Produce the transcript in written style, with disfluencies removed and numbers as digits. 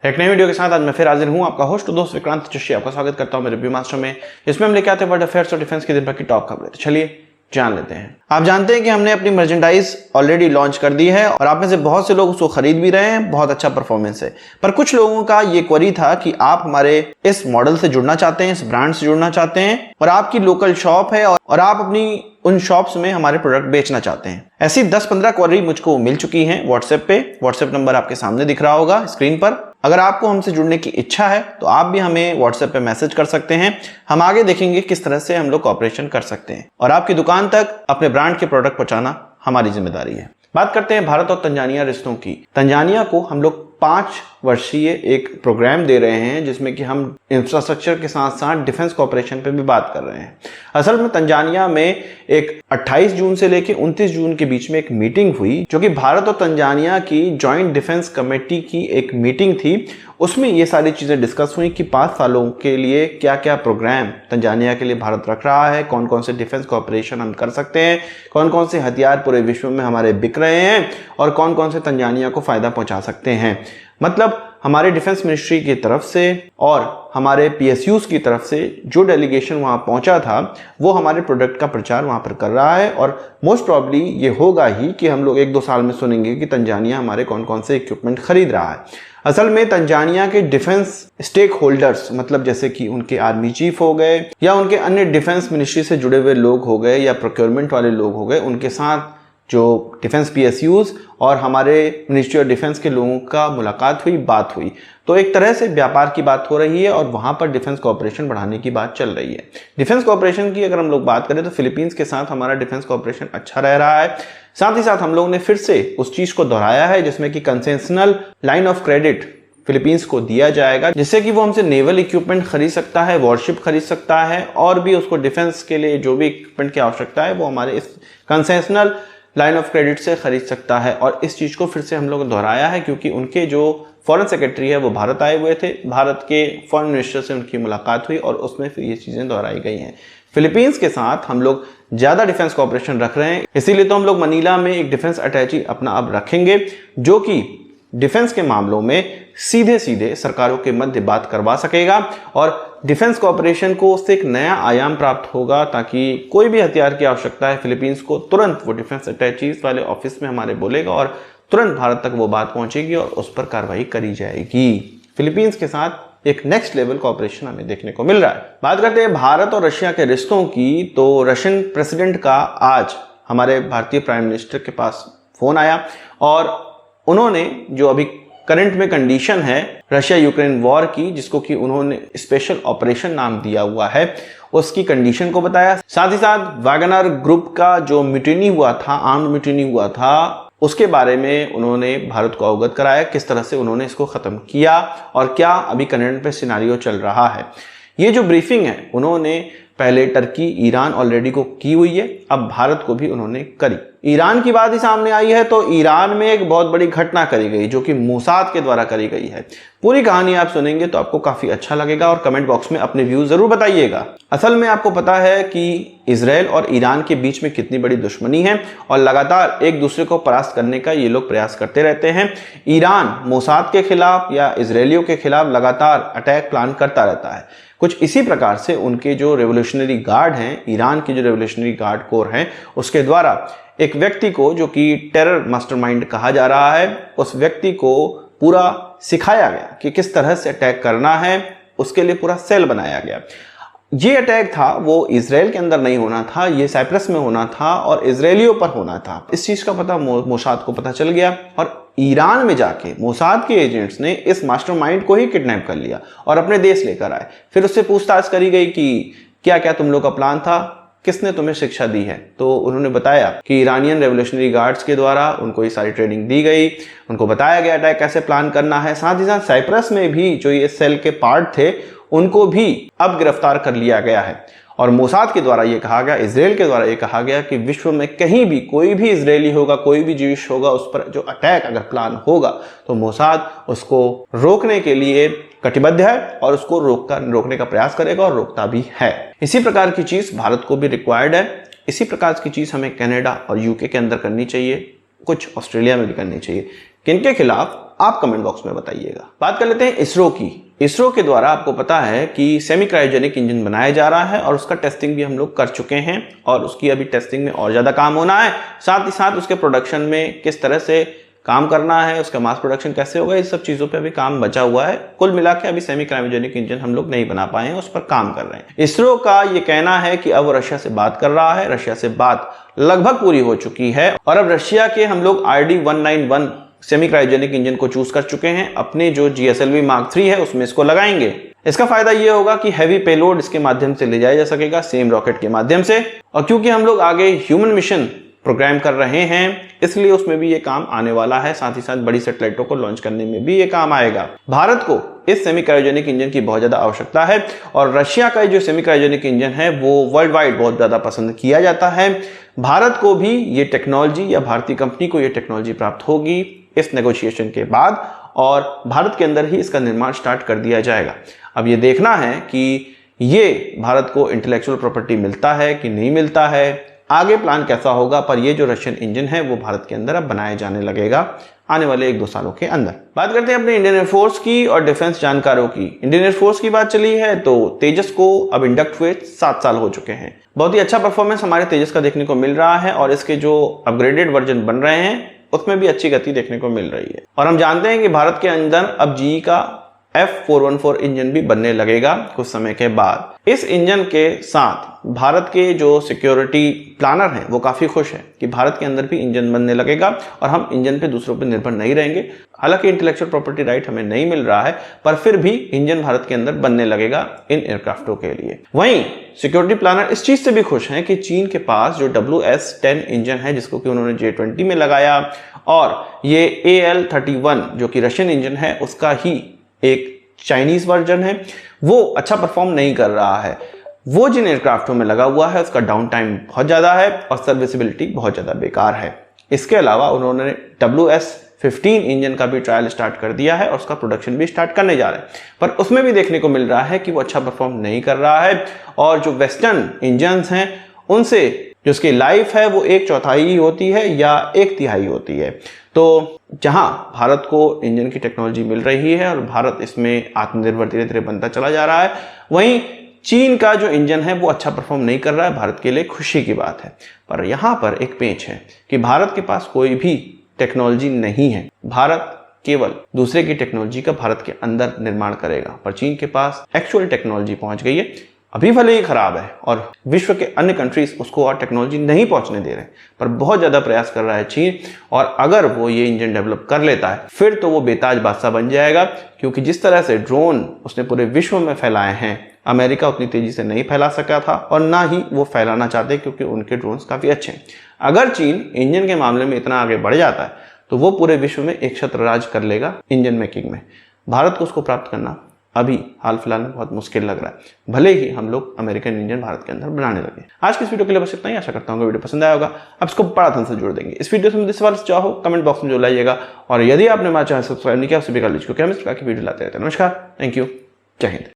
एक नई वीडियो के साथ आज मैं फिर हाजिर हूं, आपका होस्ट दोस्त विक्रांत जोशी। आपका स्वागत करता हूं मेरे रिव्यू मास्टर में। इसमें हम लेके आते हैं वर्ल्ड अफेयर्स और डिफेंस की दिन भर की टॉप खबरें। तो चलिए जान लेते हैं। आप जानते हैं कि हमने अपनी मर्चेंडाइज ऑलरेडी लॉन्च कर दी है और आप में से बहुत से लोग उसको खरीद भी रहे हैं। बहुत अच्छा परफॉर्मेंस है, पर कुछ लोगों का ये क्वेरी था कि आप हमारे इस मॉडल से जुड़ना चाहते हैं, इस ब्रांड से जुड़ना चाहते हैं और आपकी लोकल शॉप है और आप अपनी उन शॉप्स में हमारे प्रोडक्ट बेचना चाहते हैं। ऐसी 10-15 क्वेरी मुझको मिल चुकी हैं व्हाट्सएप पे। व्हाट्सएप नंबर आपके सामने दिख रहा होगा स्क्रीन पर। अगर आपको हमसे जुड़ने की इच्छा है तो आप भी हमें व्हाट्सएप पे मैसेज कर सकते हैं। हम आगे देखेंगे किस तरह से हम लोग कॉपरेशन कर सकते हैं और आपकी दुकान तक अपने ब्रांड के प्रोडक्ट पहुंचाना हमारी जिम्मेदारी है। बात करते हैं भारत और तंजानिया रिश्तों की। तंजानिया को हम लोग 5 वर्षीय एक प्रोग्राम दे रहे हैं जिसमें कि हम इंफ्रास्ट्रक्चर के साथ साथ डिफेंस कॉपरेशन पे भी बात कर रहे हैं। असल में तंजानिया में एक 28 जून से लेकर 29 जून के बीच में एक मीटिंग हुई जो कि भारत और तंजानिया की जॉइंट डिफेंस कमेटी की एक मीटिंग थी। उसमें ये सारी चीज़ें डिस्कस हुई कि 5 सालों के लिए क्या क्या प्रोग्राम तंजानिया के लिए भारत रख रहा है, कौन कौन से डिफेंस कॉपरेशन हम कर सकते हैं, कौन कौन से हथियार पूरे विश्व में हमारे बिक रहे हैं और कौन कौन से तंजानिया को फ़ायदा पहुंचा सकते हैं। मतलब हमारे डिफेंस मिनिस्ट्री की तरफ से और हमारे PSUs की तरफ से जो डेलीगेशन वहाँ पहुँचा था वो हमारे प्रोडक्ट का प्रचार वहाँ पर कर रहा है और मोस्ट प्रॉब्ली ये होगा ही कि हम लोग 1-2 साल में सुनेंगे कि तंजानिया हमारे कौन कौन से इक्विपमेंट खरीद रहा है। असल में तंजानिया के डिफेंस स्टेक होल्डर्स, मतलब जैसे कि उनके आर्मी चीफ हो गए या उनके अन्य डिफेंस मिनिस्ट्री से जुड़े हुए लोग हो गए या प्रोक्योरमेंट वाले लोग हो गए, उनके साथ जो डिफेंस PSUs और हमारे मिनिस्ट्री ऑफ डिफेंस के लोगों का मुलाकात हुई, बात हुई। तो एक तरह से व्यापार की बात हो रही है और वहाँ पर डिफेंस कॉपरेशन बढ़ाने की बात चल रही है। डिफेंस कॉपरेशन की अगर हम लोग बात करें तो फिलीपींस के साथ हमारा डिफेंस कॉपरेशन अच्छा रह रहा है। साथ ही साथ हम लोग ने फिर से उस चीज़ को दोहराया है जिसमें कि concessional line of credit Philippines को दिया जाएगा जिससे कि वो हमसे नेवल इक्विपमेंट खरीद सकता है, वॉरशिप खरीद सकता है और भी उसको डिफेंस के लिए जो भी इक्विपमेंट की आवश्यकता है वो हमारे इस कंसेशनल लाइन ऑफ क्रेडिट से खरीद सकता है। और इस चीज़ को फिर से हम लोग दोहराया है क्योंकि उनके जो फॉरेन सेक्रेटरी है वो भारत आए हुए थे। भारत के फॉरेन मिनिस्टर से उनकी मुलाकात हुई और उसमें फिर ये चीज़ें दोहराई गई हैं। फिलीपींस के साथ हम लोग ज़्यादा डिफेंस कॉपरेशन रख रहे हैं, इसीलिए तो हम लोग मनीला में एक डिफेंस अटैची अपना अब रखेंगे जो कि डिफेंस के मामलों में सीधे सीधे सरकारों के मध्य बात करवा सकेगा और डिफेंस कॉपरेशन को उससे एक नया आयाम प्राप्त होगा ताकि कोई भी हथियार की आवश्यकता है फिलीपींस को तुरंत वो डिफेंस अटैचीज वाले ऑफिस में हमारे बोलेगा और तुरंत भारत तक वो बात पहुंचेगी और उस पर कार्रवाई करी जाएगी। फिलीपींस के साथ एक नेक्स्ट लेवल कॉपरेशन हमें देखने को मिल रहा है। बात करते हैं भारत और रशिया के रिश्तों की, तो रशियन प्रेसिडेंट का आज हमारे भारतीय प्राइम मिनिस्टर के पास फोन आया और उन्होंने जो अभी करंट में कंडीशन है रशिया यूक्रेन वॉर की, जिसको कि उन्होंने स्पेशल ऑपरेशन नाम दिया हुआ है, उसकी कंडीशन को बताया। साथ ही साथ वैगनर ग्रुप का जो म्यूटिनी हुआ था, आर्म्ड म्यूटिनी हुआ था, उसके बारे में उन्होंने भारत को अवगत कराया, किस तरह से उन्होंने इसको खत्म किया और क्या अभी करंट पे सिनारियो चल रहा है। ये जो ब्रीफिंग है उन्होंने पहले टर्की, ईरान ऑलरेडी को की हुई है, अब भारत को भी उन्होंने करी। ईरान की बात ही सामने आई है तो ईरान में एक बहुत बड़ी घटना करी गई जो कि मोसाद के द्वारा करी गई है। पूरी कहानी आप सुनेंगे तो आपको काफी अच्छा लगेगा और कमेंट बॉक्स में अपने व्यूज जरूर बताइएगा। असल में आपको पता है कि इजराइल और ईरान के बीच में कितनी बड़ी दुश्मनी है और लगातार एक दूसरे को परास्त करने का ये लोग प्रयास करते रहते हैं। ईरान मोसाद के खिलाफ या इजरायलियों के खिलाफ लगातार अटैक प्लान करता रहता है। कुछ इसी प्रकार से उनके जो रेवोल्यूशनरी गार्ड हैं, ईरान के जो रेवोल्यूशनरी गार्ड कोर हैं, उसके द्वारा एक व्यक्ति को जो कि टेरर मास्टरमाइंड कहा जा रहा है, उस व्यक्ति को पूरा सिखाया गया कि किस तरह से अटैक करना है, उसके लिए पूरा सेल बनाया गया। ये अटैक था वो इजराइल के अंदर नहीं होना था, ये साइप्रस में होना था और इजरायलियों पर होना था। इस चीज़ का पता मोसाद को पता चल गया और ईरान में जाके मोसाद के एजेंट्स ने इस मास्टरमाइंड को ही किडनैप कर लिया और अपने देश लेकर आए। फिर उससे पूछताछ करी गई कि क्या क्या तुम लोग का प्लान था, किसने तुम्हें शिक्षा दी है। तो उन्होंने बताया कि ईरानियन रेवोल्यूशनरी गार्ड्स के द्वारा उनको ये सारी ट्रेनिंग दी गई, उनको बताया गया अटैक कैसे प्लान करना है। साथ ही साथ साइप्रस में भी जो ये सेल के पार्ट थे उनको भी अब गिरफ्तार कर लिया गया है और मोसाद के द्वारा ये कहा गया, इजराइल के द्वारा ये कहा गया कि विश्व में कहीं भी कोई भी इजरायली होगा, कोई भी जीविश होगा, उस पर जो अटैक अगर प्लान होगा तो मोसाद उसको रोकने के लिए कटिबद्ध है और उसको रोकने का प्रयास करेगा और रोकता भी है। इसी प्रकार की चीज़ भारत को भी रिक्वायर्ड है। इसी प्रकार की चीज़ हमें कनाडा और यूके के अंदर करनी चाहिए, कुछ ऑस्ट्रेलिया में भी करनी चाहिए। किनके खिलाफ, आप कमेंट बॉक्स में बताइएगा। बात कर लेते हैं इसरो की। इसरो के द्वारा आपको पता है कि सेमी क्रायोजेनिक इंजन बनाया जा रहा है और उसका टेस्टिंग भी हम लोग कर चुके हैं और उसकी अभी टेस्टिंग में और ज़्यादा काम होना है। साथ ही साथ उसके प्रोडक्शन में किस तरह से काम करना है, उसका मास प्रोडक्शन कैसे होगा, इस सब चीज़ों पे अभी काम बचा हुआ है। कुल मिला के अभी सेमी क्रायोजेनिक इंजन हम लोग नहीं बना पाए हैं, उस पर काम कर रहे हैं। इसरो का ये कहना है कि अब रशिया से बात कर रहा है, रशिया से बात लगभग पूरी हो चुकी है और अब रशिया के हम लोग RD-191 सेमी क्रायोजेनिक इंजन को चूज कर चुके हैं। अपने जो GSLV Mark 3 है उसमें इसको लगाएंगे। इसका फायदा ये होगा कि हैवी पेलोड इसके माध्यम से ले जाया जा सकेगा, सेम रॉकेट के माध्यम से। और क्योंकि हम लोग आगे ह्यूमन मिशन प्रोग्राम कर रहे हैं, इसलिए उसमें भी ये काम आने वाला है। साथ ही साथ बड़ी सैटेलाइटों को लॉन्च करने में भी ये काम आएगा। भारत को इस सेमी क्रायोजेनिक इंजन की बहुत ज्यादा आवश्यकता है और रशिया का जो सेमी क्रायोजेनिक इंजन है वो वर्ल्ड वाइड बहुत ज्यादा पसंद किया जाता है। भारत को भी ये टेक्नोलॉजी या भारतीय कंपनी को ये टेक्नोलॉजी प्राप्त होगी इस नेगोशिएशन के बाद और भारत के अंदर ही इसका निर्माण स्टार्ट कर दिया जाएगा। अब ये देखना है कि ये भारत को इंटेलेक्चुअल प्रॉपर्टी मिलता है कि नहीं मिलता है, आगे प्लान कैसा होगा। पर ये जो रशियन इंजन है वो भारत के अंदर अब बनाया जाने लगेगा आने वाले 1-2 सालों के अंदर। बात करते हैं अपने इंडियन एयरफोर्स की और डिफेंस जानकारों की। इंडियन एयरफोर्स की बात चली है तो तेजस को अब इंडक्ट हुए 7 साल हो चुके हैं। बहुत ही अच्छा परफॉर्मेंस हमारे तेजस का देखने को मिल रहा है और इसके जो अपग्रेडेड वर्जन बन रहे हैं उसमें भी अच्छी गति देखने को मिल रही है। और हम जानते हैं कि भारत के अंदर अब GE का F414 इंजन भी बनने लगेगा कुछ समय के बाद। इस इंजन के साथ भारत के जो सिक्योरिटी प्लानर हैं वो काफी खुश हैं कि भारत के अंदर भी इंजन बनने लगेगा और हम इंजन पे दूसरों पे निर्भर नहीं रहेंगे। हालांकि इंटेलेक्चुअल प्रॉपर्टी राइट हमें नहीं मिल रहा है, पर फिर भी इंजन भारत के अंदर बनने लगेगा इन एयरक्राफ्टों के लिए। वहीं सिक्योरिटी प्लानर इस चीज से भी खुश हैं कि चीन के पास जो WS-10 इंजन है जिसको कि उन्होंने J-20 में लगाया और ये AL-31 जो कि रशियन इंजन है उसका ही एक चाइनीज वर्जन है, वो अच्छा परफॉर्म नहीं कर रहा है। वो जिन एयरक्राफ्टों में लगा हुआ है उसका डाउन टाइम बहुत ज्यादा है और सर्विसिबिलिटी बहुत ज्यादा बेकार है। इसके अलावा उन्होंने WS-15 इंजन का भी ट्रायल स्टार्ट कर दिया है और उसका प्रोडक्शन भी स्टार्ट करने जा रहे हैं, पर उसमें भी देखने को मिल रहा है कि वो अच्छा परफॉर्म नहीं कर रहा है और जो वेस्टर्न इंजन्स हैं उनसे जो उसकी लाइफ है वो 1/4 ही होती है या 1/3 होती है। तो जहां भारत को इंजन की टेक्नोलॉजी मिल रही है और भारत इसमें आत्मनिर्भर धीरे धीरे बनता चला जा रहा है, वहीं चीन का जो इंजन है वो अच्छा परफॉर्म नहीं कर रहा है। भारत के लिए खुशी की बात है, पर यहां पर एक पेंच है कि भारत के पास कोई भी टेक्नोलॉजी नहीं है। भारत केवल दूसरे की टेक्नोलॉजी का भारत के अंदर निर्माण करेगा, पर चीन के पास एक्चुअल टेक्नोलॉजी पहुंच गई है। अभी भले ही खराब है और विश्व के अन्य कंट्रीज उसको और टेक्नोलॉजी नहीं पहुंचने दे रहे, पर बहुत ज्यादा प्रयास कर रहा है चीन। और अगर वो ये इंजन डेवलप कर लेता है फिर तो वो बेताज बादशाह बन जाएगा, क्योंकि जिस तरह से ड्रोन उसने पूरे विश्व में फैलाए हैं, अमेरिका उतनी तेजी से नहीं फैला सका था और ना ही वो फैलाना चाहते क्योंकि उनके ड्रोन्स काफी अच्छे हैं। अगर चीन इंजन के मामले में इतना आगे बढ़ जाता है तो वो पूरे विश्व में एक छत्र राज कर लेगा इंजन मेकिंग में। भारत को उसको प्राप्त करना अभी हाल फिलहाल में बहुत मुश्किल लग रहा है, भले ही हम लोग अमेरिकन इंजन भारत के अंदर बनाने लगे। आज की इस वीडियो के लिए बस इतना ही। आशा करता हूँ वीडियो पसंद आया होगा। आप इसको बड़ा धन से जोड़ देंगे। इस वीडियो से मुझे सवाल चाहो कमेंट बॉक्स में जो लाइएगा और यदि आपने हमारा चैनल सब्सक्राइब नहीं किया उसे भी कर लीजिए, क्योंकि हम इस प्रकार की वीडियो लाते रहते हैं। नमस्कार, थैंक यू, जय हिंद।